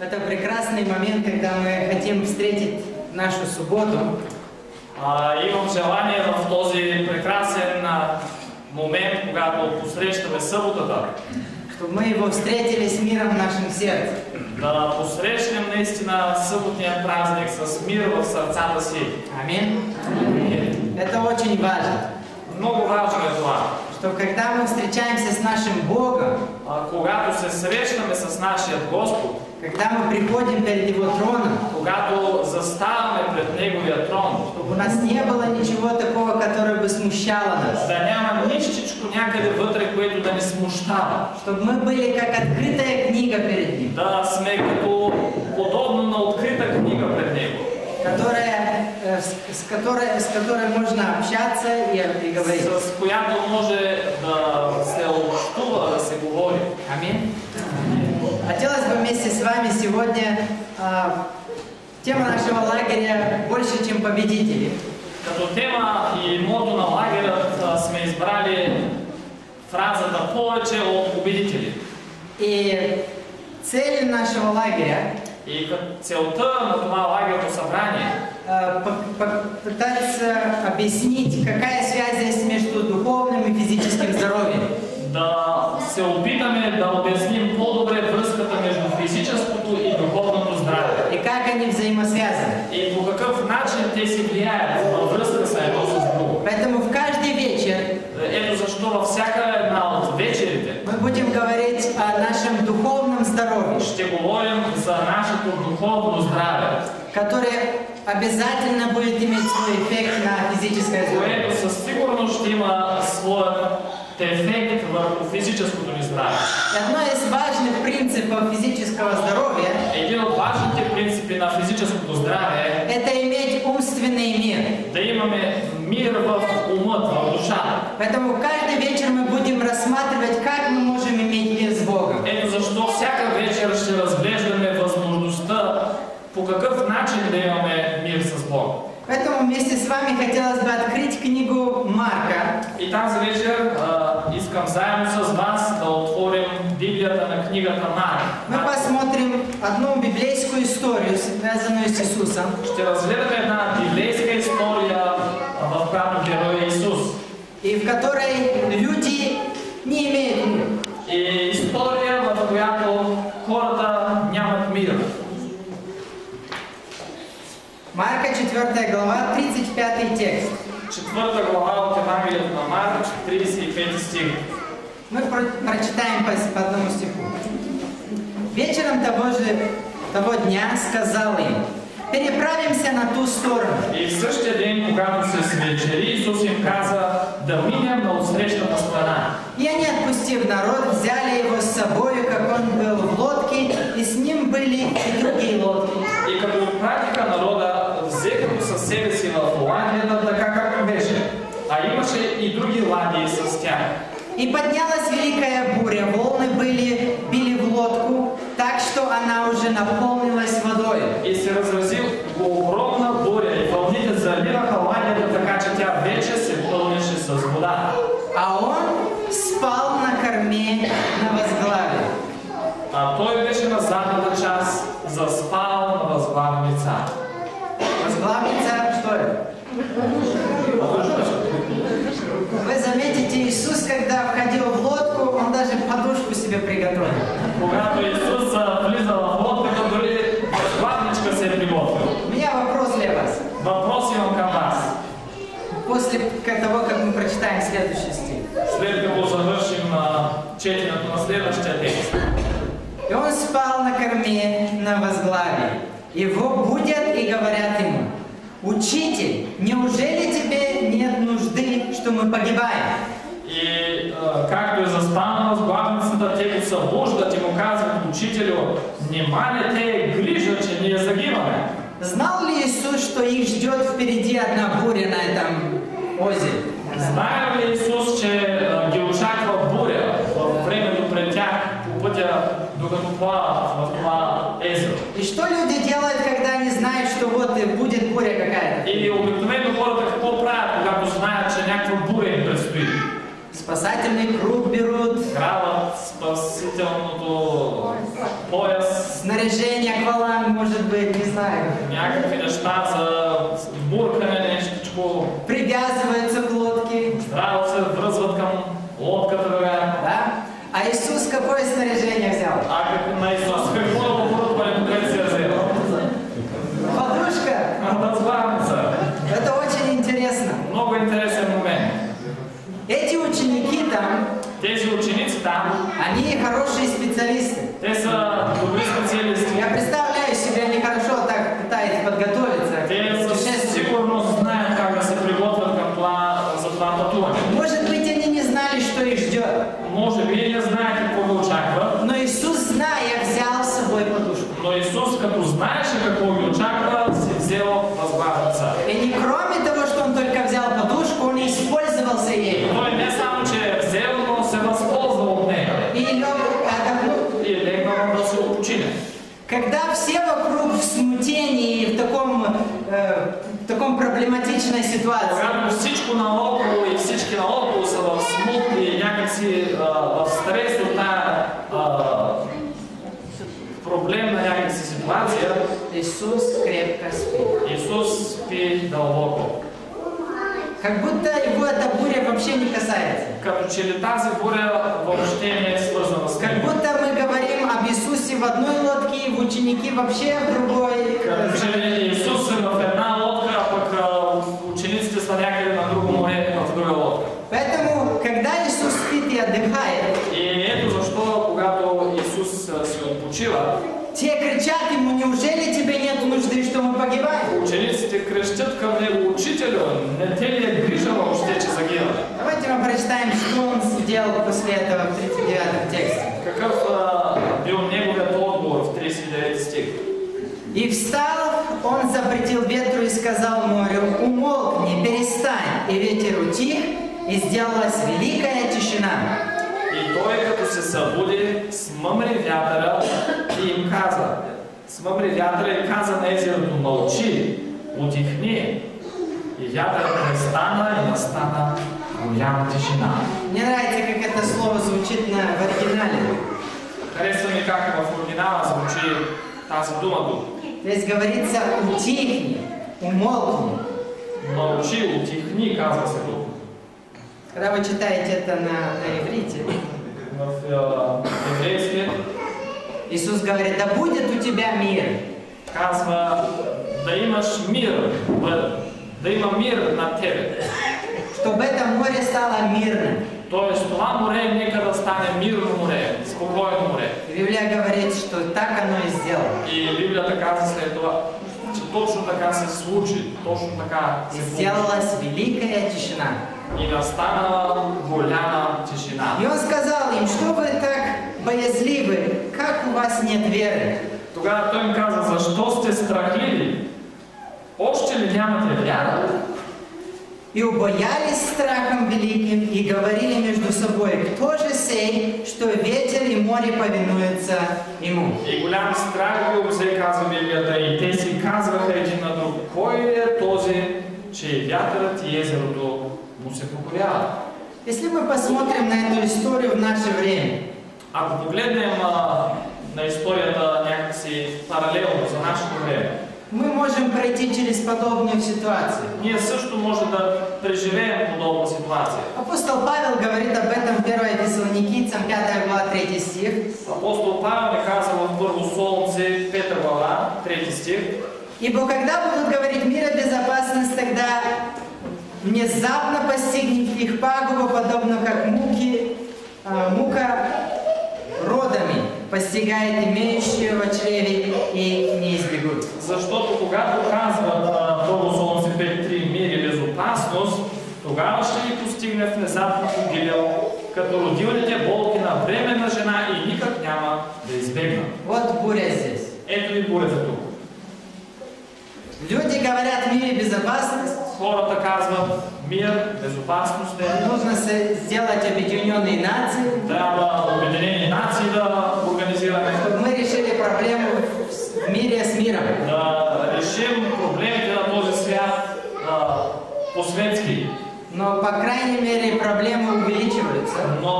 Это прекрасный момент, когда мы хотим встретить нашу субботу. Имам желание в този прекрасен момент, когато посрещаме съботата, чтобы мы его встретили с миром в нашем сердце. да посрещнем наистина съботния празник с мир в сърцата си. Аминь. Это очень важно. Много важно е това. Что когда мы встречаемся с нашим Богом, когато се срещаме с нашия Господ, когда мы приходим перед Его троном, когато заставаме пред Неговия трон, чтобы у нас не было ничего такого, которое бы смущало нас. да няма нищичко някъде вътре, което да ни смущава. Чтобы мы были как открытая книга перед Ним. Да сме като подобно на открита книга пред Него, с которой можно общаться и говорить. с която може да се общува, да се говори. Аминь. Хотелось бы вместе с вами сегодня тема нашего лагеря «Больше, чем победители». Като тема и мото на лагерът сме избрали фразата «повече от победители». И цель нашего лагеря И целта на това лагерно събрание пытаться объяснить, какая связь есть между духовным и физическим здоровьем. да се опитаме да обясним по-добре връзката между физическото и духовното здраве. И как они взаимосвязаны. И по какъв начин те си влияят във връзка с едно с друго. Поэтому в каждый вечер Ето защо във всяка една от вечерите мы будем говорить о нашем духовном здоровье, ще говорим за нашето духовно здраве, которое обязательно будет иметь свой эффект на физическое здоровье. което със сигурност ще има своят ефект върху физическото ни здраве. Одно из важных принципов физического здоровья Един от важните принципи на физическото здраве – это иметь умственный мир. да имаме мир в умът, в душата. Поэтому каждый вечер мы будем рассматривать, как мы можем иметь мир с Богом. Ето защо всяка вечер ще разглеждаме възможността по какъв начин да имаме мир с Бога. Поэтому вместе с вами хотелось бы открыть книгу Марка. И тази вечер искам заедно с вас да отворим Библията на книгата Марк. Мы посмотрим одну библейскую историю, связанную с Иисусом. Ще разгледаме една библейска история, в която герой е Исус. И в которой люди не имеют мира. И история, в която хората нямат мир. Марка 4 глава, 35 текст. 4 глава от Евангелието на Марк, 35 стих. Мы прочитаем по одному стиху. Вечером того дня сказал им: переправимся на ту сторону. И в същия ден, когато се свечери, Исус им каза да минем на отсрещната страна. И они, отпустив народ, взяли его с собой, как он был в лодке, и с ним были и другие лодки. И като отпратиха народа, взеха го със себе си в ладията, така както беше, а имаше и други ладии с тях. И поднялась великая буря, волны били в лодку, так что она уже наполнилась водой. И се разрази огромна буря, и вълните заливаха ладията, така че тя вече се пълнеше с вода. А он спал на корме на възглавие. А той беше на задната част, заспал на възглавница. Възглавница, что это? Вы заметите, Иисус, когда входил в лодку, он даже подушку себе приготовил. Когато Исус влизал в лодката, дори възглавничка се е приготвил. У меня вопрос для вас. Въпрос имам към вас. После того, как мы прочитаем следующий стих. След като завършим четенето на следващия текст. И он спал на корме на возглаве. Его будят и говорят ему: «Учитель, неужели тебе нет нужды, что мы погибаем?» И както е заспал на възглавницата, те го събуждат и му казват: учителю, нима ли те е грижа, че ние загиваме? Знал ли Иисус, что их ждет впереди одна буря на этом озере? Знае ли Исус, че ги очаква буря във времето пред тях по пътя, докато плават в това езеро? И что люди делают, когда они знают, что вот и будет буря какая-то? И обикновено хората какво правят, когато знаят, че някаква буря им предстои? Спасательный круг берут. Грават спасителното пояс, снаряжение, акваланг, может быть, не знаю. някакви неща за буркане, нещичко. Привязываются к лодке. Здраво се връзват към лодката, Да? А Иисус какое снаряжение взял? А на Исус какво оборудването къде се взел? Подушка. Възглавница. Это очень интересно. Много интересен момент. Эти ученики там, Тези ученици там, они хорошие специалисты. те са добри специалисти. Я представляю себе, они хорошо так пытаются подготовиться к Те със путешествию. сигурност знаят как да се приготвят към това, за това пътуване. Может быть, они не знали, что их ждет. Може би не знаят какво го очаква, Но Иисус, зная, взял с собой подушку. но Исус, като знаеше какво ги очаква, си взел възглавница. И не кроме того, что он только взял подушку, он и использовался ею. Той не само, че е взел, но се възползвал от нея. И лег отдохнул. И е легнал да се почине. Когда все вокруг в смятении и в таком проблематичной ситуации, Когато всичко наоколо и всички наоколо са в смут и някакси в стрес от тая проблемна някакси ситуация, Иисус крепко спит. Исус спи дълбоко. Как будто его эта буря вообще не касается. Като че ли тази буря въобще не е свързана с Как него. будто мы говорим об Иисусе в одной лодке, в ученики вообще в другой. Като че ли Исус е в една лодка, а пък учениците са някъде на друго море, в друга лодка. Поэтому, когда Иисус спит и отдыхает, И ето защо, когато Исус се отпочива, те кричат ему: неужели тебе нет нужды, что мы погибаем? учениците крещят към него: Учителю, не те ли е грижа въобще, че загиваме? Давайте мы прочитаем, что он сделал после этого в 39 тексте. Какъв бил неговият отговор в 39 стих? И встал, он запретил ветру и сказал морю: умолкни, перестань. И ветер утих, и сделалась великая тишина. И той, като се събуди, смъмри вятъра и им каза, смъмри вятъра и каза на езерото: мълчи, утихни. И вятърът престана и настана голяма тишина. Мне нравится, как это слово звучит в оригинале. Харесва ми как в оригинала звучи тази дума тук. То есть говорится: утихни, умолкни. Мълчи, утихни, казва се тук. Когда вы читаете это на иврите, В еврейски Иисус говорит: да будет у тебя мир. казва да имаш мир, да има мир над тебе. Чтобы это море стало мирным. Тоест това море нека да стане мирно море, спокойно море. И Библия говорит, что так оно и сделало. И Библията казва след това, че точно така се случи, точно така И се случи. сделалась великая тишина. И настана голяма тишина. И он сказал им: что вы так боязливы, как у вас нет веры? Тогава той им каза: защо сте страхливи? Още ли нямате вяра? И убоялись страхом великим и говорили между собой: кто же сей, что ветер и море повинуются ему? И голям страх ги обзе, казва Библията, и те си казваха един на друг: кой е този, че и вятърът и езерото му се покоряват? Если мы посмотрим на эту историю в наше время, Ако погледнем на историята някакси паралелно за нашето време, мы можем пройти через подобную ситуацию. ние също може да преживеем подобна ситуация. Апостол Павел говорит об этом в 1 Фессалоникийцам 5 глава 3 стих. Апостол Павел ни каза в Първо Солунце 5 глава 3 стих: Ибо когда будут говорить мир и безопасность, тогда внезапно постигнет их пагуба, подобно как мука родами постигает имеющего в чреве и не избегут. Защото когато казват Първо Солунце 5.3 мир и безопасност, тогава ще ни постигне внезапно погибел, като родилните болки на бременна жена и никак няма да избегнат. Вот буря здесь. Ето ви бурята тук. Люди говорят мир и безопасность. Хората казват мир, безопасност е. Нужно сделать объединенные нации, Трябва Обединени нации да организираме, чтобы мы решили проблему в мире с миром. да решим проблемите на този свят по-светски. Но, по крайней мере, проблемы увеличиваются. Но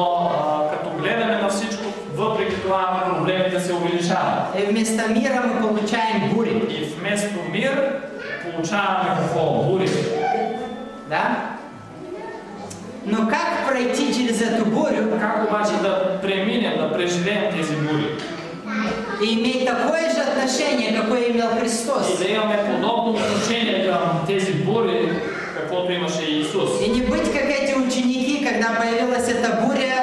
като гледаме на всичко, въпреки това проблемите се увеличават. И вместо мира мы получаем бури. И вместо мир получаваме какво? Бури. Да? Но как пройти через эту бурю? Как обаче да преминем, да преживеем тези бури? И иметь такое же отношение, какое имел Христос. И да имаме подобно отношение към тези бури, каквото имаше Иисус. И не быть как эти ученики, когда появилась эта буря,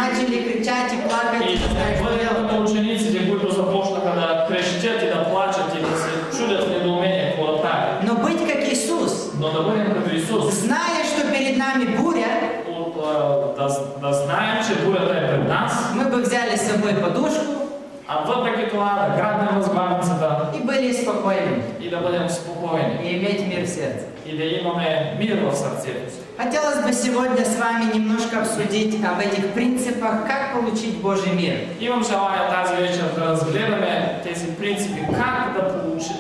начали кричать и плакать. И да бъдем като учениците, които започнаха да крещят и да плачат и да се чудят в недоумение какво да правят. Но быть как Иисус. Но да бъдем като Исус. Зная, что перед нами буря, да знаем, че бурята е пред нас. мы бы взяли с собой подушку. А въпреки това да грабнем възглавницата и были спокойны. И да бъдем спокойни. И иметь мир в сердце. И да имаме мир в сърцето си. Хотелось бы сегодня с вами немножко обсудить об этих принципах, как получить Божий мир. Имам желание тази вечер да разгледаме тези принципи, как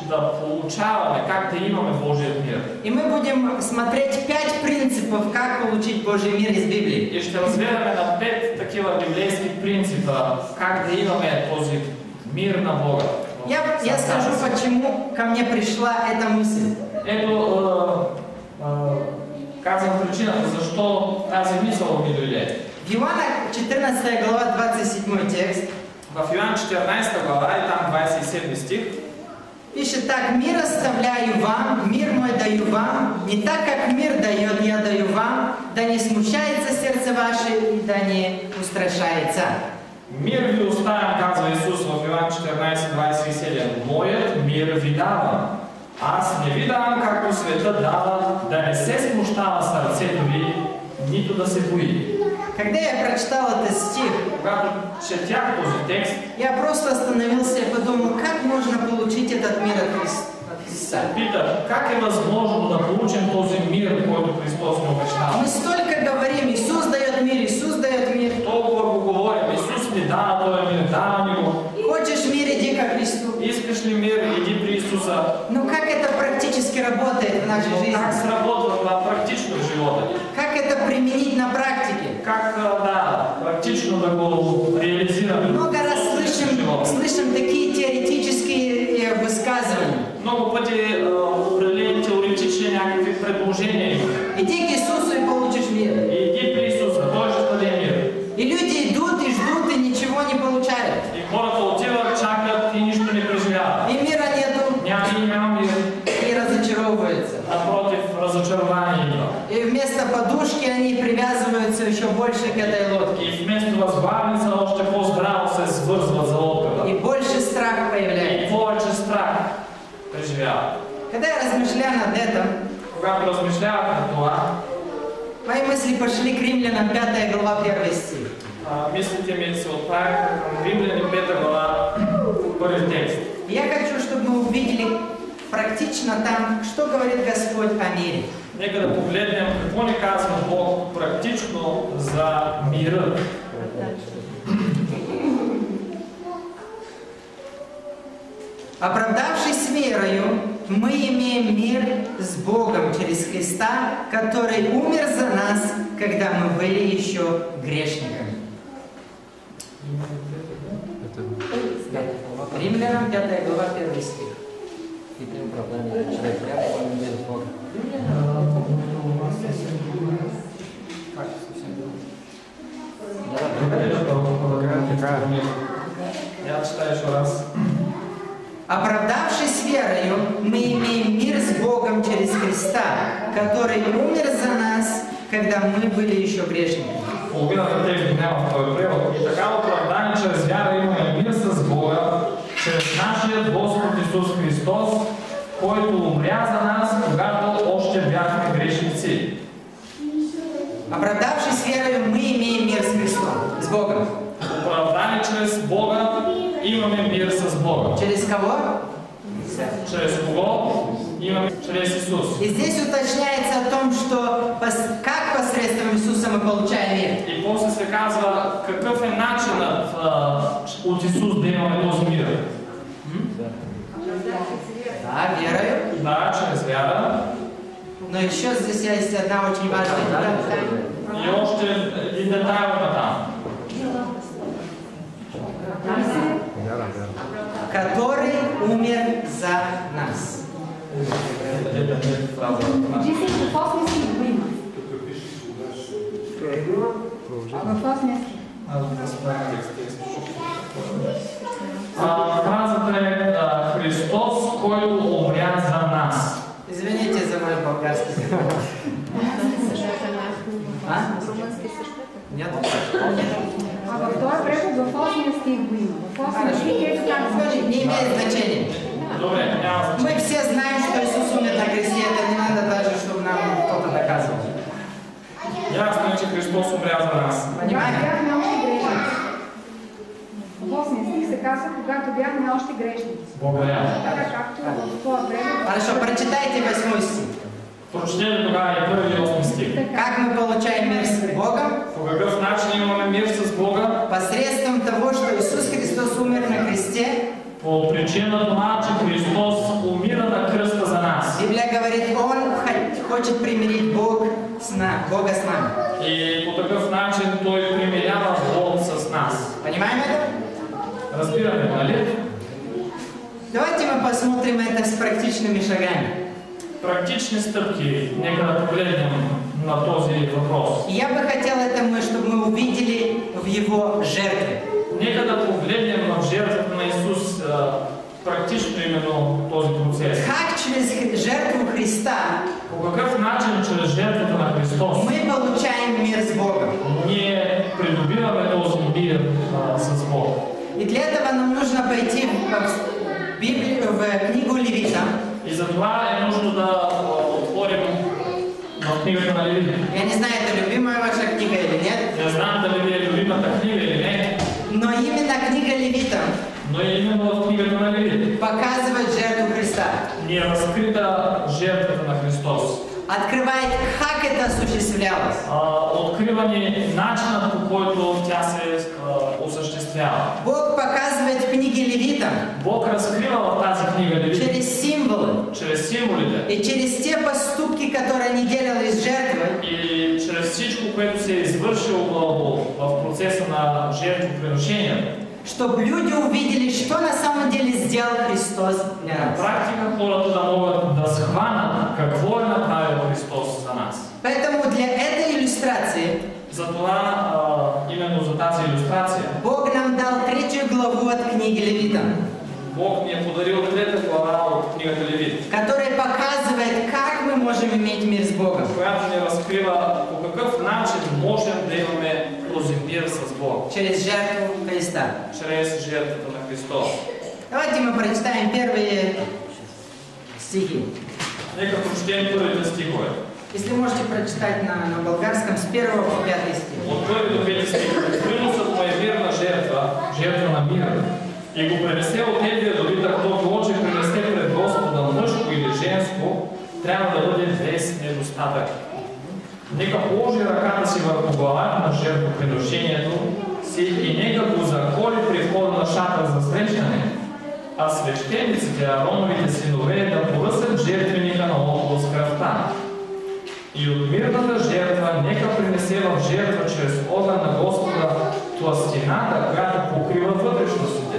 да получаваме, как да имаме Божият мир. И мы будем смотреть 5 принципов, как получить Божий мир из Библии. И ще разгледаме на 5 такива библейски принципа, как да имаме този мир на Бога. Я скажу, почему ко мне пришла эта мысль. Ето, казвам причината, защо тази мисъл ми дойде. В Иоанна 14 глава 27 текст. В Иоанн 14 глава и там 27 стих. Пишет так: «Мир оставляю вам, мир мой даю вам, не так, как мир дает, я даю вам, да не смущается сердце ваше и да не устрашается». Мир ви оставям, казва Исус в Иоанн 14:27. Моят мир ви давам. Аз не ви давам, както света дава, да не се смущава сърцето ви, нито да се бои. Когда я прочитал этот стих, когато четях този текст, я просто остановился и подумал, как можно получить этот мир от Христа. Питах, как е възможно да получим този мир, който Христос ни обещава? Мы столько говорим, Иисус дает мир, Иисус дает мир. Толкова го говорим, Исус ни дава този мир, дава ни го. Хочешь мир, иди ко Христу. Искаш ли мир, иди при Исуса. Но как это практически работает в нашей жизни? Как сработва това практично в живота ни? Как это применить на практике? Как, да, практично да го реализираме? Много раз слышим такие теоретические высказывания. Много пъти определени теоретични някакви предложения има. Иди к Иисусу и получишь мир. Иди при Исуса, Той ще даде мир. И люди идут и ждут и ничего не получают. И хората отиват, чакат и нищо не преживяват. И мира нету. Няма мир. И разочаровываются. Напротив, разочарование идва. И вместо подушки они привязываются еще больше к этой лодке. И вместо възглавница още по-здраво се свързват за лодката. И больше страх появляется. И повече страх преживяват. Когда я размышляю над этим, когато размишлявах на това, мои мысли пошли к Римлянам 5 глава 1 стих. Мислите ми се отправиха към Римляни 5 глава, първи текст. Я хочу, чтобы мы увидели практично там, что говорит Господь о мире. Нека да погледнем какво ни казва Бог практично за мира. Оправдавшись верою, мы имеем мир с Богом через Христа, который умер за нас, когда мы были еще грешниками. Римлянам 5 глава 1 стих. И при оправдании человек прямо мир с Богом. Я читаю еще раз. Оправдавшись верою, мы имеем мир с Богом через Христа, который умер за нас, когда мы были еще грешниками. Половината текст няма в този превод. И така оправдани чрез вяра имаме мир с Бога, чрез нашия Господ Исус Христос, който умря за нас, когато още бяхме грешници. Оправдавшись верою, мы имеем мир с Христом, с Богом. Оправдани чрез Бога имаме мир с Бога. Через кого? Чрез кого? Имаме чрез Исус. И здесь уточняется о том, что как посредством Иисуса мы получаем мир. И после се казва какъв е начинът от Исус да имаме този мир. Да, верою. Да, чрез вяра. Но еще здесь есть одна очень важная деталь. И още един детайл на там. Который умер за нас. Dice que fosse nesse clima. Във осмия стих. Фразата е Христос, който умря за нас. Извините за мой болгарский язык. А? Нет? А в този превод в осмия стих го има. В осмия стих ето как Не имеет значения. Добре, няма значение. Мы все знаем, что Иисус умер на кресте, это не надо даже, чтобы нам кто-то доказывал. Ясно е, че Христос умря за нас. Понимаете? бяхме още грешници. В осмия стих се казва, когато бяхме още грешници. Благодаря. Така както в този превод. Хорошо, прочитайте 8 стих. Прочетете тогава и 1 и 8 стих. Как мы получаем мир с Богом? По какъв начин имаме мир с Бога? Посредством того, что Иисус Христос умер на кресте. По причина това, че Христос умира на кръста за нас. Библия говорит, Он хочет примирить Бога с нами. И по такъв начин Той примирява Бог с нас. Понимаем это? Разбираме, нали? Давайте мы посмотрим это с практичными шагами. Практични стъпки, нека да погледнем на този въпрос. И я бы хотел это, чтобы мы увидели в Его жертве. Нека да погледнем в жертвата на Исус практично именно този процес. Как через жертву Христа По какъв начин чрез жертвата на Христос мы получаем мир с Богом? ние придобиваме този мир с Бог. И для этого нам нужно пойти в Библию, в книгу Левита. И затова е нужно да отворим в книгата на Левит. Я не знаю, это любимая ваша книга или нет, Не знам дали ви е любимата книга или не, но именно книга Левита но именно в книгата на Левит показывает жертву Христа. ни е разкрита жертвата на Христос. Открывает, как это осуществлялось. Открива ни начинът, по който тя се осъществява. Бог показывает в книге Левита Бог разкрива в тази книга Левит через символы чрез символите и через те поступки, которые они делали с жертвой, и чрез всичко, което се е извършило в процеса на жертвоприношението. чтобы люди увидели, что на самом деле сделал Христос для На нас. практика хората да могат да схванат какво е направил Христос за нас. Поэтому для этой иллюстрации Затова, именно за тази илюстрация, Бог нам дал 3 главу от книги Левита, Бог ни е подарил 3 глава от книгата Левит, которая показывает, как мы можем иметь мир с Богом. която ни разкрива по какъв начин можем да имаме този мир с Бог. Через жертву Христа. Чрез жертвата на Христос. Давайте мы прочитаем первые стихи. Нека прочетем първите стихове. Если можете прочитать на болгарском с 1 по 5 стих. От 1 до 5 стих. Приносът му е мирна жертва, жертва на мир. И го пренесе от Евия до Витър, който очи пренесе пред Господа мъжко или женско, трябва да бъде без недостатък. Нека положи ръката си върху главата на жертвоприношението си и нека го заколи при входа на шатър за срещане, а свещениците, Ароновите синове, да поръсят жертвеника на около с кръвта. И от мирната жертва нека принесе в жертва чрез огън на Господа тлъстината, която покрива вътрешностите,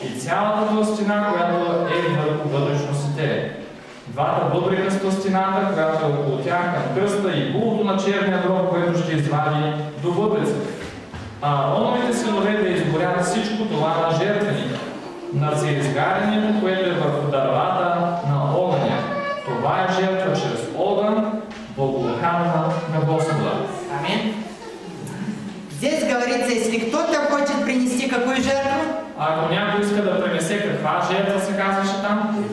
и цялата тлъстина, която е върху вътрешностите. Двата бъбрика с тлъстината, която е около тях към кръста, и булото на черния дроб, което ще извади до бъбрицата. А Ароновите синове да изгорят всичко това на жертвеника, на изгарянето, което е върху дървата на огъня. Това е жертва чрез огън, благоуханна на Господа. Аминь. Здесь говорится, если кто-то хочет принести какую жертву, Ако някой иска да пренесе каква жертва се казваше там?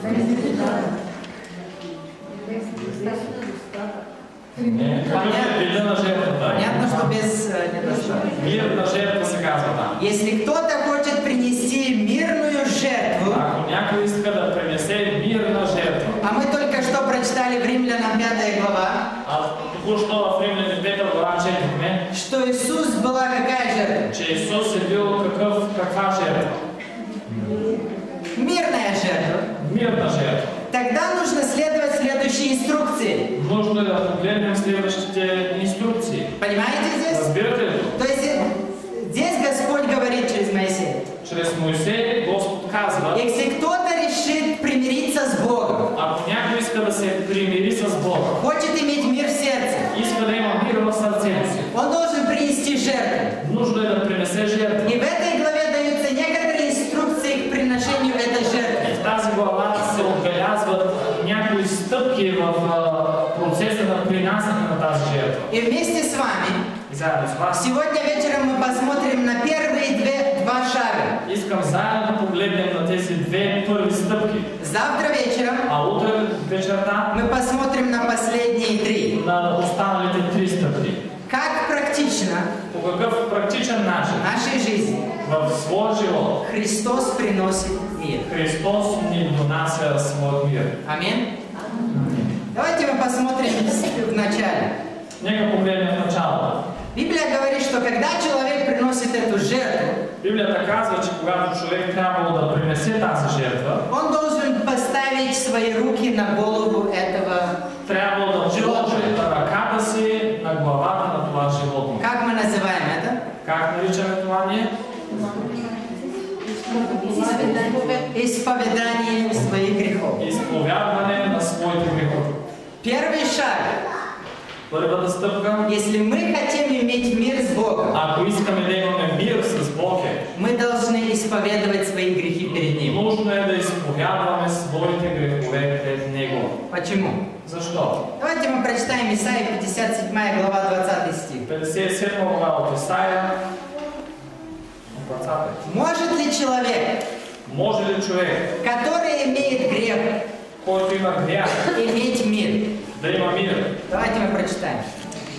Не, какъв е вида на жертвата? понятно, что без недостатка. Мирна жертва се казва там. Если кто-то хочет принести мирную жертву, Ако някой иска да пренесе мирна жертва, а мы только что прочитали в Римлянам 5 глава, току-що в Римляни 5 глава четохме, что Иисус была какая жертва? че Исус е бил каква жертва? Мирная жертва. Мирна жертва. Тогда нужно следовать следующей инструкции. Нужно да погледнем следващите инструкции. Понимаете здесь? Разбирате ли? То есть здесь Господь говорит через Моисея. Чрез Моисей, Господ казва, если кто-то решит примириться с Богом, ако някой иска да се примири с Бога, хочет иметь мир в сердце, иска да има мир в сърцето си, он должен принести жертву. нужно е да принесе жертва. И в этой главе даются некоторые инструкции к приношению этой жертвы. В тази глава се отбелязват някои стъпки в процеса на принасяне на тази жертва. И вместе с вами И заедно с вас сегодня вечером мы посмотрим на первые два шага. искам заедно да погледнем на тези две първи стъпки. Завтра вечером А утре вечерта мы посмотрим на последние три. на останалите три стъпки. Как практично По какъв практичен начин в нашей жизни в своя живот Христос приносит мир. Христос ни донася своят мир. Аминь. Давайте мы посмотрим в начале. Нека погледнем в началото. Библия говорит, что когда человек приносит эту жертву, Библията казва, че когато човек трябва да принесе тази жертва, он должен поставить свои руки на голову этого. трябва да положи ръката си на главата на това животно. Как мы называем это? Как наричаме това ние? Исповедание своих грехов. Изповядване на своите грехове. Первый шаг. Първата стъпка, Если мы хотим иметь мир с Богом, ако искаме да имаме мир с Бог, мы должны исповедовать свои грехи перед Ним. нужно е да изповядваме своите грехове пред Него. Почему? Защо? Давайте мы прочитаем Исаия 57 глава 20 стих. 57 глава от Исаия, 20. Может ли человек, Може ли човек, который имеет грех, който има грях, иметь мир? да има мир? Давайте мы прочитаем.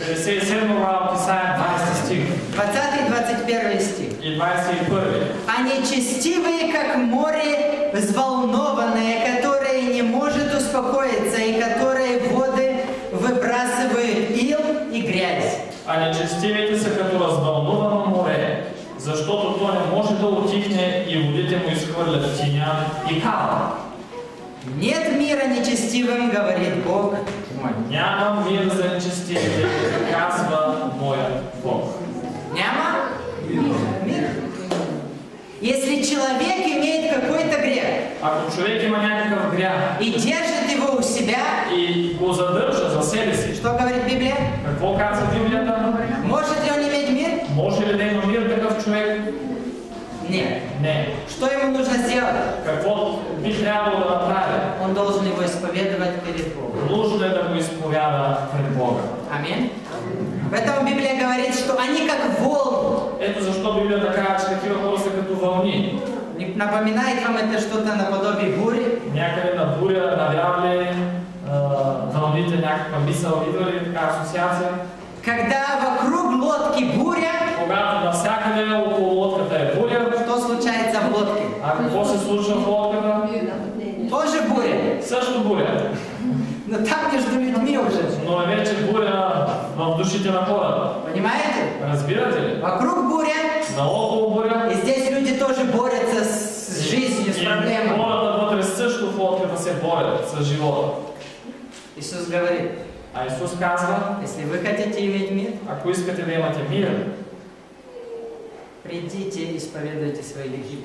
57 глава от Исаия, 20 стих 20 и 21 стих. и 21. А нечестивые, как море, взволнованные, которое не может успокоиться, и которые воды выбрасывают ил и грязь. А нечестивите са като развълнувано море, защото то не може да утихне и водите му изхвърлят тиня и кала. Нет мира нечестивым, говорит Бог мой. Няма мир за нечестивите, казва моят Бог. Няма мир. Если человек имеет какой-то грех Ако човек има някакъв грях и держит его у себя, и го задържа за себе си, что говорит Библия? какво казва Библията? Может ли он иметь мир? Може ли да има мир такъв човек? Нет. Не. Что ему нужно сделать? Какво би трябвало да направи? Он должен его исповедовать перед Богом. Нужно е да го изповяда пред Бога. Аминь. Поэтому Библия говорит, что они как волны. Ето защо Библията казва, че такива хора са като вълни. Не напоминает вам это что-то наподобие бури? Някъде на буря навявали вълните някаква мисъл, идва ли така асоциация? Когда вокруг лодки буря, Когато навсякъде около лодката е буря, что случается в лодке? а какво се случва в лодката? Тоже буря. Също буря. Но там между людьми уже. Но е вече буря в душите на хората. Понимаете? Разбирате ли? Вокруг буря, Наоколо буря. и здесь люди тоже борются с жизнью, с И проблемами. хората вътре също в лодката се борят с живота. Иисус говорит, А Исус казва, если вы хотите иметь мир, ако искате да имате мир, придите и исповедуйте свои грехи.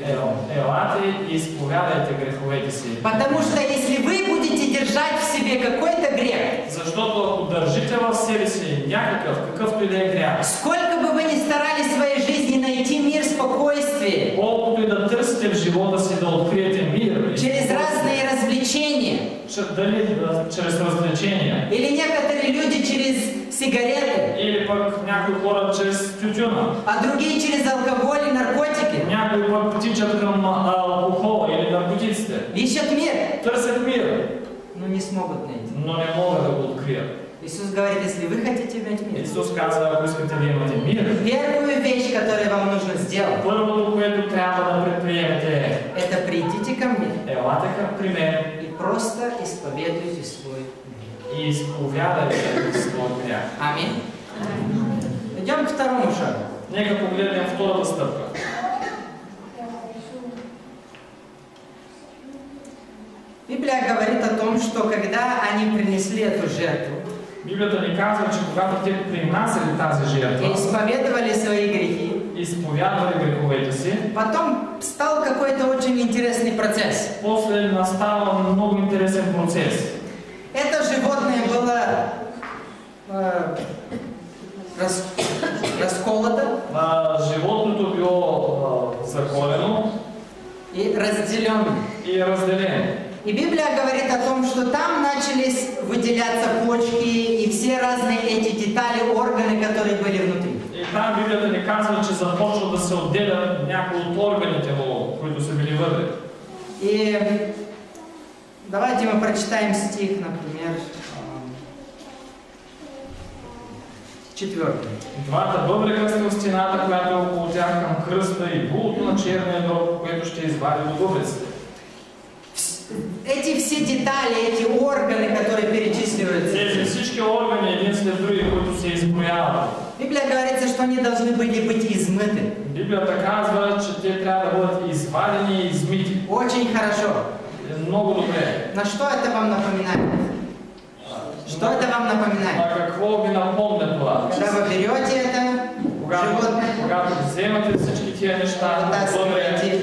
елате и изповядайте греховете си. Потому что если вы будете держать в себе какой-то грех, Защото ако държите в себе си някакъв, какъвто и да е грях, сколько бы вы ни старались в своей жизни найти мир, спокойствие, колкото и да търсите в живота си да откриете мир, через разные развлечения, дали чрез развлечения, или некоторые люди через сигареты, или пък някои хора чрез тютюна, а другие через алкоголь и наркотики, някои пък тичат към алкохола или наркотиците, ищут мир, търсят мир, но не смогут найти. но не могат да го открият. Иисус говорит, если вы хотите иметь мир, Исус казва, ако искате да имате мир, первую вещь, которую вам нужно сделать, първото, което трябва да предприемете е: это придите ко мне елате при мен и просто исповедуйте свой грех. и изповядайте своя грях. Аминь. Идем к второму шагу. Нека погледнем втората стъпка. Библия говорит о том, что когда они принесли эту жертву Библията ни казва, че когато те принасяли тази и жертва исповедовали свои грехи, изповядвали греховете си, потом стал какой-то очень интересный процесс. после настава много интересен процес. Это животное было расколото Животното било заколено и разделено. и разделено. И Библия говорит о том, что там начались выделяться почки и все разные эти детали, органы, которые были внутри. И там Библията ни казва, че започва да се отделят някои от органите му, които са били вътре. И давайте мы прочитаем стих, например, 4. Двата бъбрека сте в стената, която е около тях към кръста, и булото на черния дроб, което ще извади от бъбреците. Эти все детали, эти органы, которые перечисливаются. Тези всички органи, един след други, които се изброяват. Библия говорится, что они должны были быть измыты. Библията казва, че те трябва да бъдат извадени и измити. Очень хорошо. Много добре. На что это вам напоминает? Что это вам напоминает? А какво ви напомня това? Когда вы берете это животное, Когато вземате всички тия неща,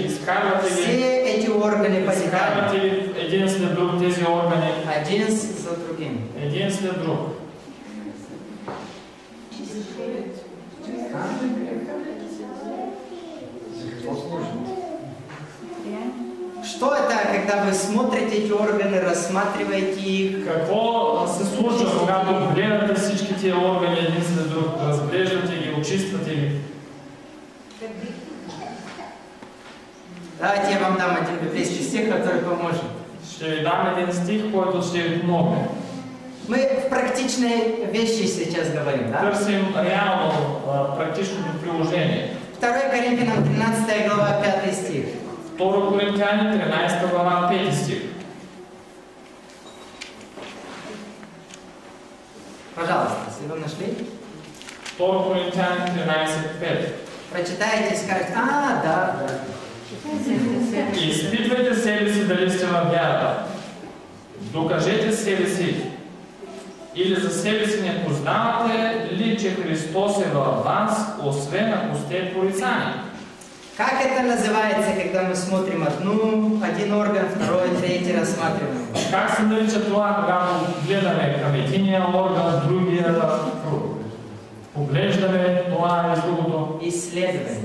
изкарвате ги, все эти органы по деталям, изкарвате ги един след друг тези органи, один за другим. един след друг. Что это, когда вы смотрите эти органы, рассматриваете их? Какво се случва, когато гледате всички тия органи един след друг, разглеждате ги, очиствате ги? Давайте я вам дам один библейский стих, который поможет. Ще ви дам един стих, който ще ви помогне. Мы в практичные вещи сейчас говорим, да? Търсим реално практичното приложение. 2 Коринфянам 13 глава 5 стих. 2 Коринтяни 13 глава 5 стих. Пожалуйста, если вы нашли, 2 Коринтяни 13:5. прочитайте и скажете, да. Изпитвайте себе си дали сте във вярата. Докажете себе си. Или за себе си не познавате ли, че Христос е във вас, освен ако сте порицани? Как это называется, когда мы смотрим один орган, второй, третий рассматриваем? Как се нарича това, когато гледаме към единия орган, другия, поглеждаме това и другото? Исследование.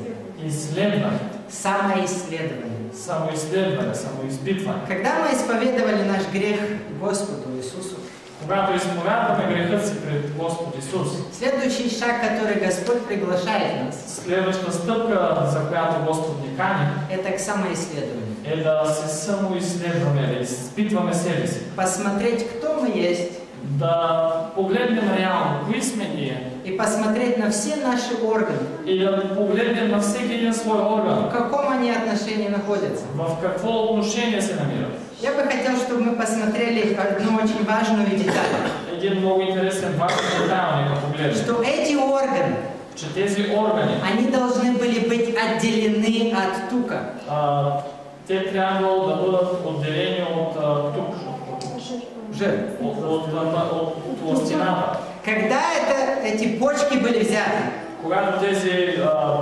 Изследване. Самоисследование. Самоизследване, самоизпитване. Когда мы исповедовали наш грех Господу Иисусу, Когато изповядваме грехът си пред Господ Исус, следующий шаг, который Господь приглашает нас, следваща стъпка, за която Господ ни кани, это к самоисследованию. е да се самоизследваме, да изпитваме себе си. Посмотреть, кто мы есть, Да погледнем реално, кои сме ние, и посмотреть на все наши органы, и да погледнем на всеки един свой орган, в каком они отношении находятся. в какво отношение се намират. Я бы хотел, чтобы мы посмотрели одну очень важную деталь, Един много интересен важен детайл нека погледнем, что эти органы, че тези органи, они должны были быть отделены от тука. те трябвало да бъдат отделени от тук, Жир. от пластината. Когда эти почки были взяты, Когато тези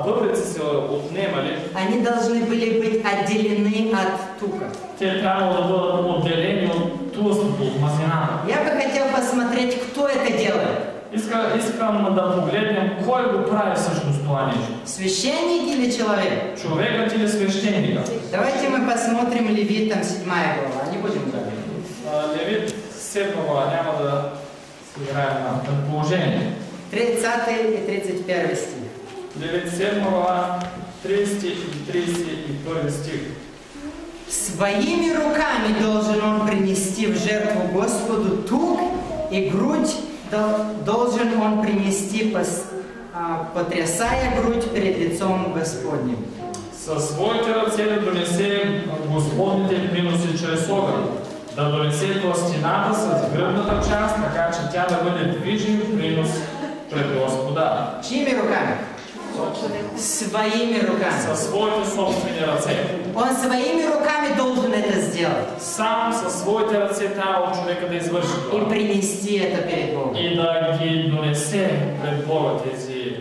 бъбреци се отнемали, они должны были быть отделены от тука. те трябвало да бъдат отделени от тлъстото, от мазината. Я бы хотел посмотреть, кто это делает. Искам да погледнем кой го прави всъщност това нещо. Священник или человек? Човекът или свещеника? Давайте мы посмотрим Левитам 7 глава. Не будем говорить. Левит 7 глава, няма да си играем на предположение. 30 и 31 стих. Левит 7 глава, 30 и 31 стих. Своими руками должен он принести в жертву Господу тук и грудь должен он принести, потрясая грудь пред лицом Господним. Със своите ръце да донесе Господните приноси чрез огън, да донесе тлъстината с гръбната част, така че тя да бъде движим принос пред Господа. Чьими руками? Своими руками. Със своите собствени ръце. Он своими руками должен это сделать. Сам със своите ръце трябва човека да извърши това. И принести это перед Богом. И да ги донесе пред Бога тези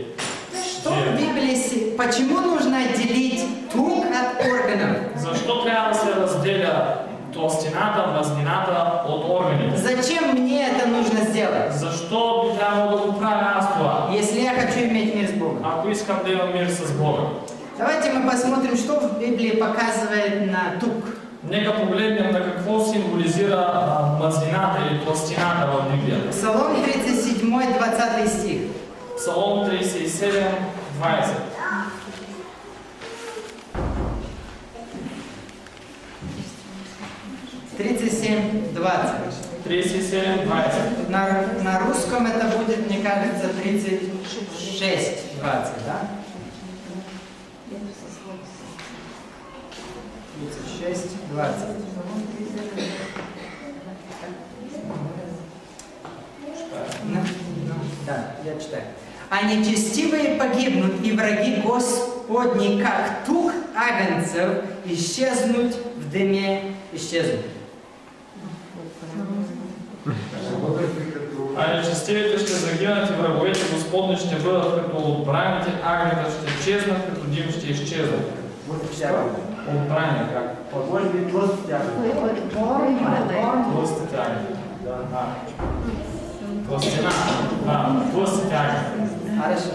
Что в Библии, почему нужно отделить тук от органов? Защо трябва да се разделя тлъстината, мазнината от органите? Зачем мне это нужно сделать? Защо би трябвало да го правя аз това? Если я хочу иметь мир с Богом. Ако искам да имам мир с Бога. Давайте мы посмотрим, что в Библии показывает на тук. Нека погледнем на какво символизира мазнината или тлъстината в Библията. Псалом 37, 20 стих. Псалом 37, 20. «37, 20». На русском это будет, мне кажется, 36, 20, да? 36, 20. Да, я читаю. «А нечестивые погибнут, и враги Господни, как тук агнцев, исчезнуть в дыме, исчезнут». А нечестивите ще загинат и враговете Господни ще бъдат като отбраните, агнета ще чезнат, като дим ще изчезнат. Отбрани, как? Може би тлъстите агнета. Тлъстите агнета. Тлъстина. Да, тлъстите агнета. Хорошо.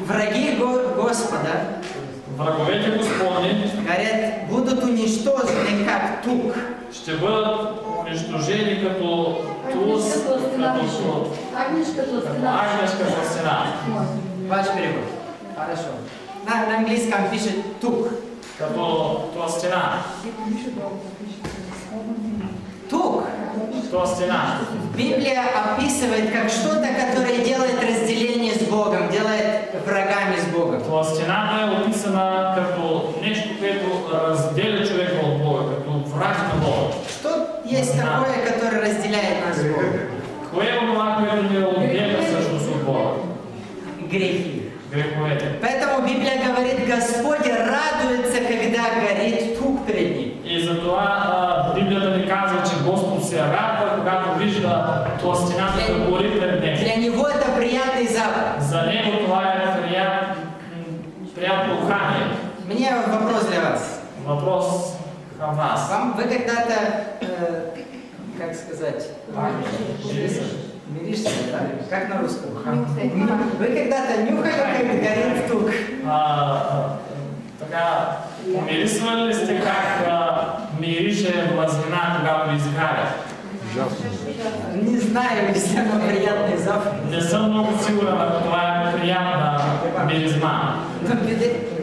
Враги Господа, враговете Господни, говорят, будут уничтожены как тук. Ще бъдат унищожени като тлъст, като агнешка тлъстина. Ваш перевод. Хорошо. На английском пишет тук. Като тлъстина. Тук. Тлъстина. Библия описывает как что-то, которое делает разделение с Богом, делает врагами с Богом. Тлъстината е описана като нещо, което разделя човека от Бога, като враг на Бога. Что есть такое, которое разделяет нас с Богом? Кое е това, което ни отделя всъщност от Бога? Грехи. Греховете. Поэтому Библия говорит, Господь радуется, когда горит тук пред ним. И затова Библията ни казва, че Господ се радва, когато вижда тлъстината да гори пред него. Для него это приятный запах. За него това е приятно ухание. У меня вопрос для вас. Въпрос към вас. Вы когда-то, как сказать, миришься, да? Как на русском? Вы когда-то нюхали, как горит тук? Така, помирисвали ли сте как мирише мазнина, когато изгаря? Не знаю, если оно приятный запах. Не съм много сигурен, ако това е приятна миризма.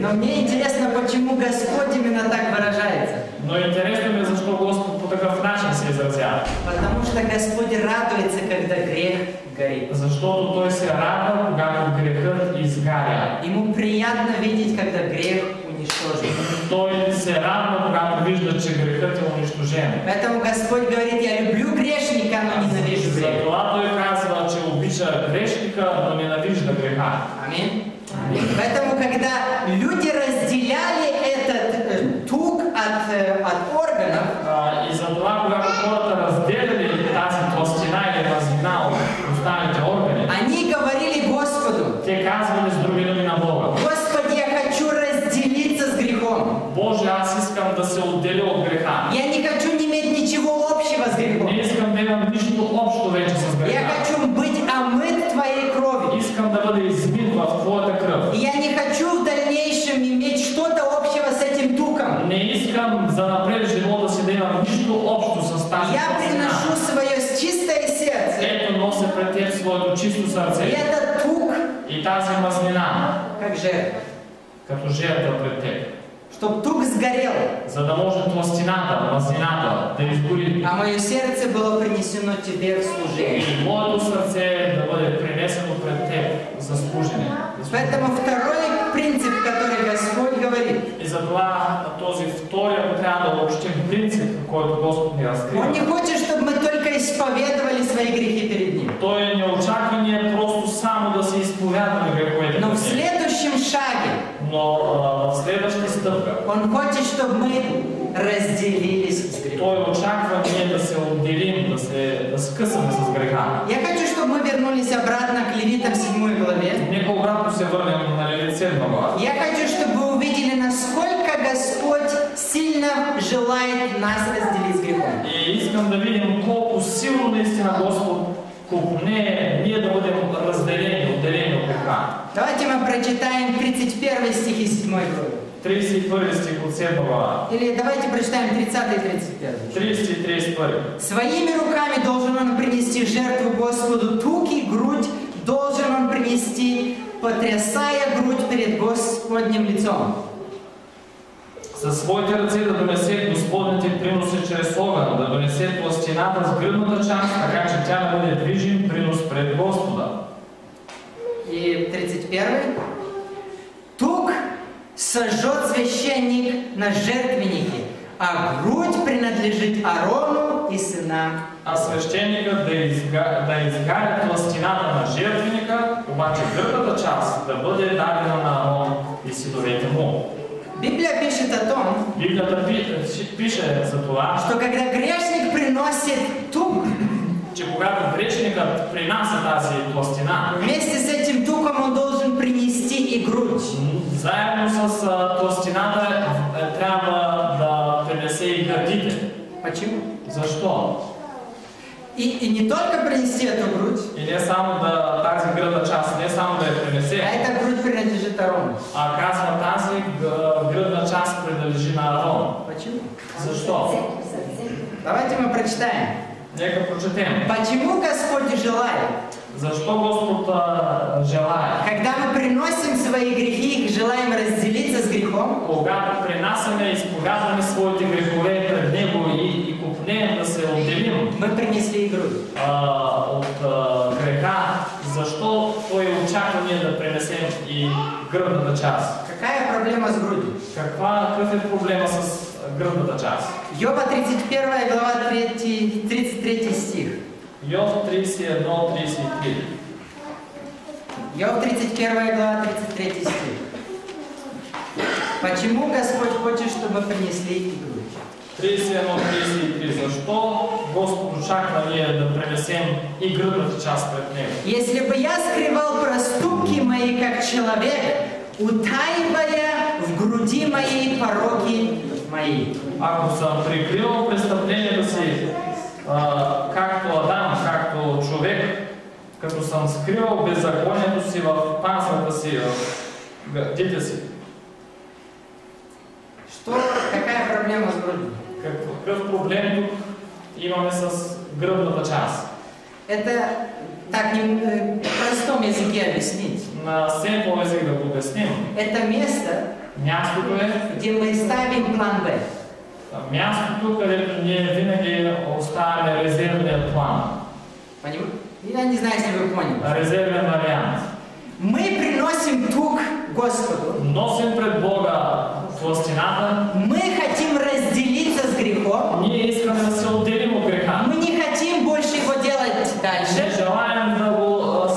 Но мне интересно, почему Господь именно так выражается. Но интересно ми е защо Господ по такъв начин се изразява. Потому что Господь радуется, когда грех горит. Защото Той се радва, когато грехът изгаря. Ему приятно видеть, когда грех уничтожен. Той се радва, когато вижда, че грехът е унищожен. Поэтому Господь говорит, я люблю грешника, но ненавижу грех. Затова Той казва, че обича грешника, но ненавижда греха. Аминь. Поэтому, когда люди разделяли этот тук от органов, и затова, когато хората разделяли тази тлъстина или мазнина от останалите органи, они говорили Господу, те казвали с други думи на Бога: Господи, я хочу разделиться с грехом. Боже, аз искам да се отделя от греха. Я не хочу не иметь ничего общего с грехом. Не искам да имам нищо общо вече с Я греха. хочу быть омыт Твоей кровью. Искам да бъда измит в Твоята кръв. Я не хочу в дальнейшем иметь что-то общего с этим туком. Не искам за напред в живота си да имам нищо общо с тази Я приношу тлъстина. свое чистое сердце. Ето нося пред Теб своето чисто И сърце. этот тук, И тази мазнина, как жертва. като жертва пред Теб. Чтоб тук сгорел, За да може тлъстината, мазнината да изгори. а мое сердце было принесено Тебе в служение. И моето сърце да бъде принесено пред Теб за служене. Поэтому второй принцип, который Господь говорит, И затова този втори, ако трябва да обобщим принцип, който Господ ни разкрива. Он не хочет, чтобы мы только исповедовали свои грехи перед Ним. Той не очаква ние просто само да се изповядваме греховете. Но в пред Него. следующем шаге Но в следващата стъпка Он хочет, чтобы мы разделились с грехом. Той очаква ние да се отделим, да скъсаме с греха. Я хочу, чтобы мы вернулись обратно к Левитам 7 главе. Нека обратно се върнем на Левит 7 глава. Я хочу, чтобы вы увидели, насколько Господь сильно желает нас разделить с грехом. И искам да видим колко силно наистина Господ купне ние да бъдем разделени, отделени от греха. Давайте мы прочитаем 31 стих из 7 главы. 31 стих от 7 глава. Или давайте прочитаем 30 и 31. 30 и 31. Своими руками должен он принести жертву Господу, тук и грудь должен он принести, потрясая грудь перед Господним лицом. Със своите ръце да донесе Господните приноси чрез огън, да донесе пластината с гръдната част, така че тя да бъде движим принос пред Господа. И 31. Тук сожжет священник на жертвеннике, а грудь принадлежит Аарону и сынам. А свещеникът да изгаря пластината на жертвенника, обаче гръдната част да бъде дадена на Аарон и синовете му. Библия пишет о том, Библията пише за това, что когда грешник приносит тук, че когато грешникът принася тази пластина, вместе с этим туком он должен принести и грудь. заедно с пластината трябва да принесе и гърдите. Почему? Защо? И не только принести эту грудь, И не само да тази гръдна част, не само да я а принесе, эта грудь принадлежит Аарону. а казва тази гръдна част принадлежи на Аарон. Почему? Защо? Давайте мы прочитаем. Нека прочетем. Почему Господь желает? Защо Господ желая? Когда мы приносим свои грехи и желаем разделиться с грехом, Когато принасяме и изповядваме своите грехове пред Него и купнеем да се отделим мы принесли и грудь. от греха, защо Той очаква ние да принесем и гръдната част? Какая проблема с грудью? Какъв е проблема с гръдната част? Йова 31 глава 33 стих. Йов 31-33. Йов 31 глава 33 стих. Почему Господь хочет, чтобы мы принесли и грудь? 31-33. Защо Господ очаква ние да пренесем и гръдната част пред Него? Если бы я скрывал проступки мои, как человек, утаивая в груди моей пороки мои. Ако съм прикривал престъпленията си, както Адам, както човек, като съм скривал беззаконието си в пазвата си, в гърдите си. Какая проблема с грудью? Какъв проблем тук имаме с гръдната част? Это так не в простом языке объяснить. На семпл език да го обясним. Это место, Мястото е, где мы ставим план Б. мястото, където ние винаги оставяме резервния план. Понимаете? Я не знаю, если вы поняли. Резервен вариант. Мы приносим тук Господу. Носим пред Бога пластината. Мы хотим разделиться с грехом. Ние искаме да се отделим от греха. Мы не хотим больше его делать Не дальше. желаем да го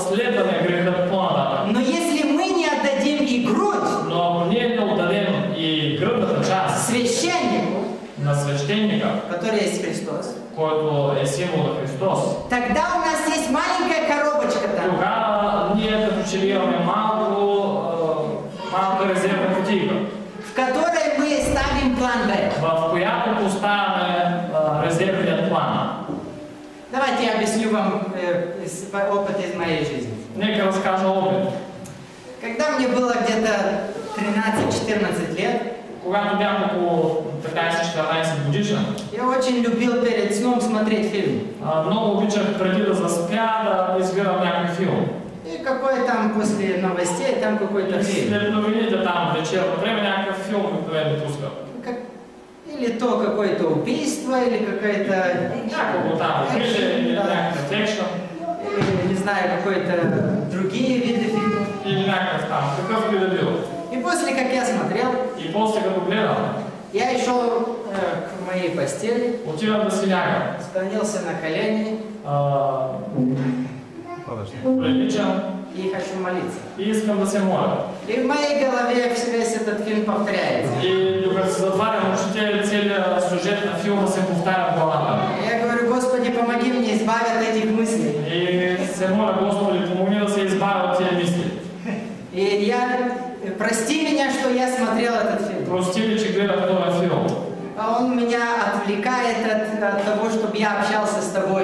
следваме грехът по-нататък. Но если мы не отдадим и грудь Но ако ние не отдадем и гръдната част священнику, на свещеника, который есть Христос, който е символ на Христос, тогда у нас есть маленькая коробочка там, тогава ние като че ли имаме малка резервна кутийка, в которой мы ставим план Б. в която поставяме резервният план. Давайте я объясню вам опыт из моей жизни. Нека разкажа опит. Когда мне было где-то 13-14 лет, Когато бях около 13-14 годишен, я очень любил перед сном смотреть фильм. много обичах преди да заспя да избирам някакъв филм. И какой там после новостей, там какой-то фильм. След новините там вечерно време някакъв филм обикновено пуска. Или то какое-то убийство, или какое-то... Няколко там убили, или някакъв екшън, Или, не знаю, какой-то другие виды фильмов. или някакъв там, какъв би да бил. И после, как я смотрел, И после като гледам, я шел к моей постели, отивам да си лягам. склонился на колени, Приличам и хочу молиться. И искам да се моля. И в моей голове весь этот фильм повторяется. И докато се затварям очите, целият сюжет на филма се повтаря в главата. Я говорю: Господи, помоги мне избавить от этих мыслей. И се моля, Господи, помогни да се избавя от тези мисли. И прости меня, что я смотрел этот фильм. Прости ми, че гледах този филм. А он меня отвлекает от того, чтобы я общался с тобой.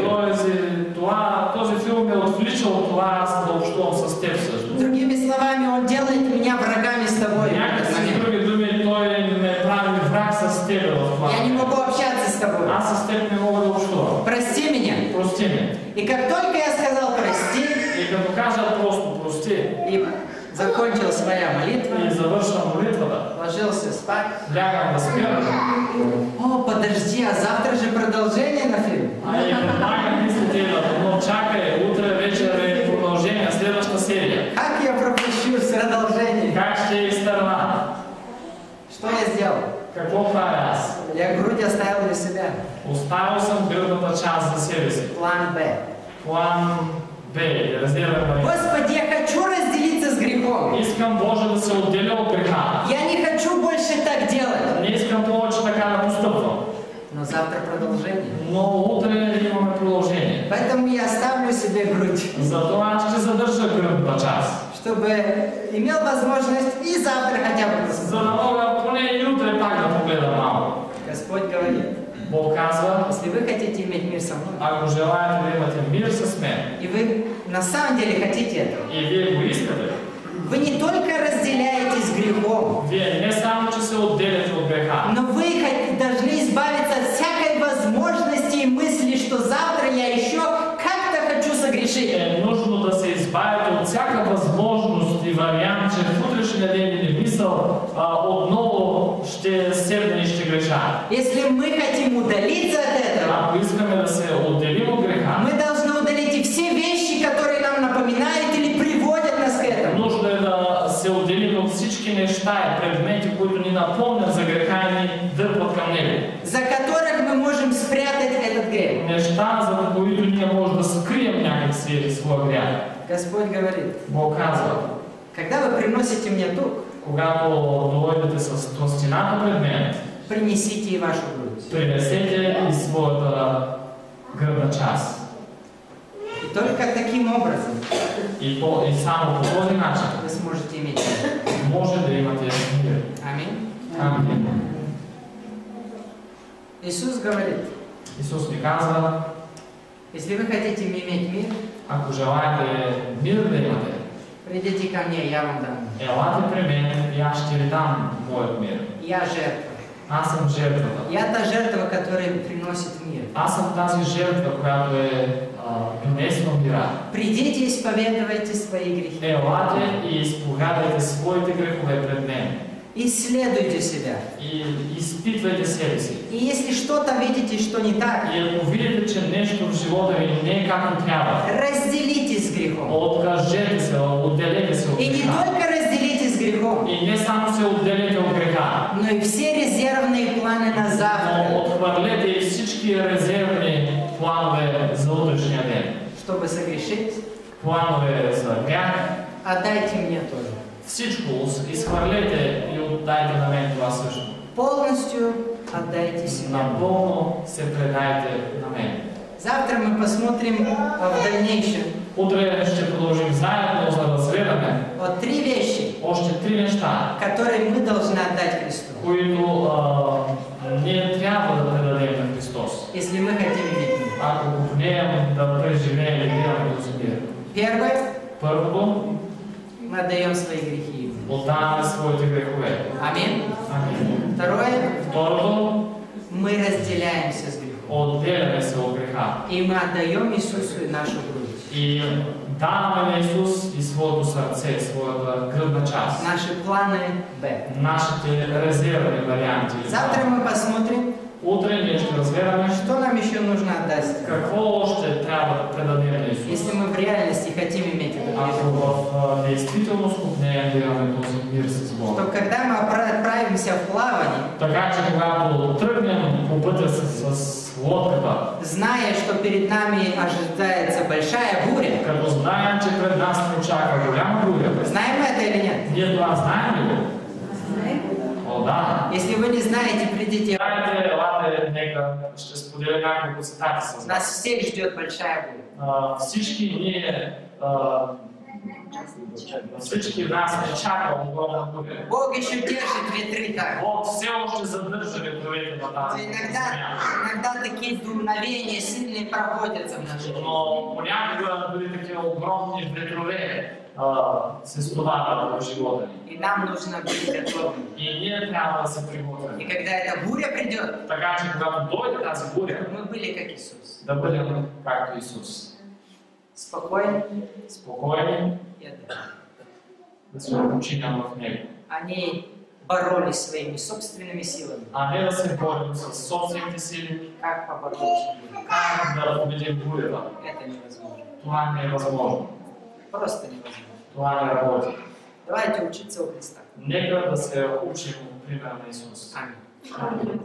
Този филм ме отвлича от това аз да общувам с теб също. Другими словами, он делает меня врагами с тобой. Някакси други думи, той ме прави враг с теб в това. Я не могу общаться с тобой. Аз с теб не мога да общувам. Прости меня. Прости ме. И как только я сказал прости, И като кажа просто прости, и закончил своя молитва, и завършвам молитвата, ложился спать. лягам да спя. О, подожди, а завтра же продолжение на фильм. А и веднага мислите, но чакай, утре вечер е продължение, следваща серия. Как я пропущу с продолжение? Как ще изтърва? Что я сделал? Какво правя аз? Я грудь оставил для себя. Оставил съм гръдната част за себе си. План Б. План Б, резервен вариант. Господи, я хочу разделиться с грехом. Искам Боже да се отделя от греха. Я не хочу больше так делать. Не искам повече така да постъпвам. Но завтра продолжение. Но утре имаме продължение. Поэтому я оставлю себе грудь, Затова аз ще задържа гръдната част. чтобы имел возможность и завтра хотя бы. За да мога поне и утре пак да погледам малко. Господь говорит: Бог казва, если вы хотите иметь мир со мной, ако желаете да имате мир с мен, и вы на самом деле хотите это, и вие го искате, вы не только разделяетесь с грехом, вие не само, че се отделяте от греха, но вы должны избавиться от всякой возможности и мысли, что завтра я еще как-то хочу согрешить. е нужно да се избавите от всяка възможност и вариант, че в утрешния ден или мисъл отново ще седна и ще греша. Если мы хотим удалиться от этого, Ако искаме да се отделим от греха, мы должны удалить и все вещи, которые нам напоминают или приводят нас к этому. нужно е да се отделим от всички неща и предмети, които ни напомнят за греха и ни дърпат към него. За которых мы можем спрятать этот грех. Неща, за които ние може да скрием някакси своя грях. Господь говорит: Бог казва, когда вы приносите мне тук, когато дойдете с тлъстината пред мен, принесите и вашу грудь. принесете и своята гръдна част. И только таким образом И само по този начин вы сможете иметь мир. може да имате мир. Аминь. Амин. Иисус говорит: Исус ни казва, если вы хотите иметь мир, ако желаете мир да имате, придите ко мне, я вам дам. елате при мен и аз ще ви дам моят мир. Я жертва. Аз съм жертвата. Я та жертва, которая приносит мир. Аз съм тази жертва, която донесла мира. Придите и исповедуйте свои грехи. Елате и изповядайте своите грехове пред мен. Исследуйте себя. И изпитвайте себе си. И если что-то видите, что не так, И ако видите, че нещо в живота ви не е както трябва, разделитесь с грехом. откажете се, отделете се от И не греха. только разделитесь с грехом, И не само се отделете от греха, но и все резервные планы на но завтра, отхвърлете и всички резервни планове за утрешния ден. чтобы согрешить, Планове за грях, отдайте мне тоже. всичко изхвърлете и отдайте на мен това също. Полностью отдайте себя. Напълно се предайте на мен. Завтра мы посмотрим в дальнейшем Утре ще продължим заедно, за да разгледаме вот 3 вещи, още 3 неща, которые мы должны отдать Христу, които ние трябва да предадем на Христос. если мы хотим иметь мир. Ако го приемем да преживеем и да имаме този мир. Первое, Първото, мы отдаем свои грехи ему. отдаваме своите грехове. Аминь. Амин. Второе, Второто, мы разделяемся с грехом. отделяме се от греха. И мы отдаем Иисусу нашу грудь. И даваме на Исус и своето сърце, своята гръдна част. Наши планы Б. Нашите резервни варианти. Завтра мы посмотрим Утре ние ще разгледаме что нам еще нужно отдать. какво още трябва да предадем на Исус. Если мы в реальности хотим иметь этот Ако мир. в действителност не намираме този мир с Бога. Что когда мы отправимся в плавание, Така че когато тръгнем по пътя с лодката, зная, что перед нами ожидается большая буря, като знаем, че пред нас не очаква голяма буря, знаем мы это или нет? ние това знаем ли го? О, да. Если вы не знаете, придите. Знаете, елате, нека ще споделя няколко цитати с вас. Нас всех ждет большая буря. Всички ние, всички нас не чака огромна буря. Бог еще держит ветры так. Бог все още задържа ветровете на тази земя. Иногда такие дуновения сильные проводятся в нашей жизни. Но понякога дори такива огромни ветрове се стоварват в живота ни. И нам нужно быть готовыми. И ние трябва да се И приготвим. когда эта буря придет, Така че когато дойде тази буря, мы были как Иисус. да бъдем както Исус. Спокойны Спокойни, и отдыхаем. да се починем в Него. Они боролись своими собственными силами. А не да се борим с собствените сили, Как побороть бурю? как да победим бурята. Это невозможно. Това не е възможно. Просто невозможно. Това не работи. Давайте учиться у Христа. Нека да се учим от примера на Исус. Аминь. Амин.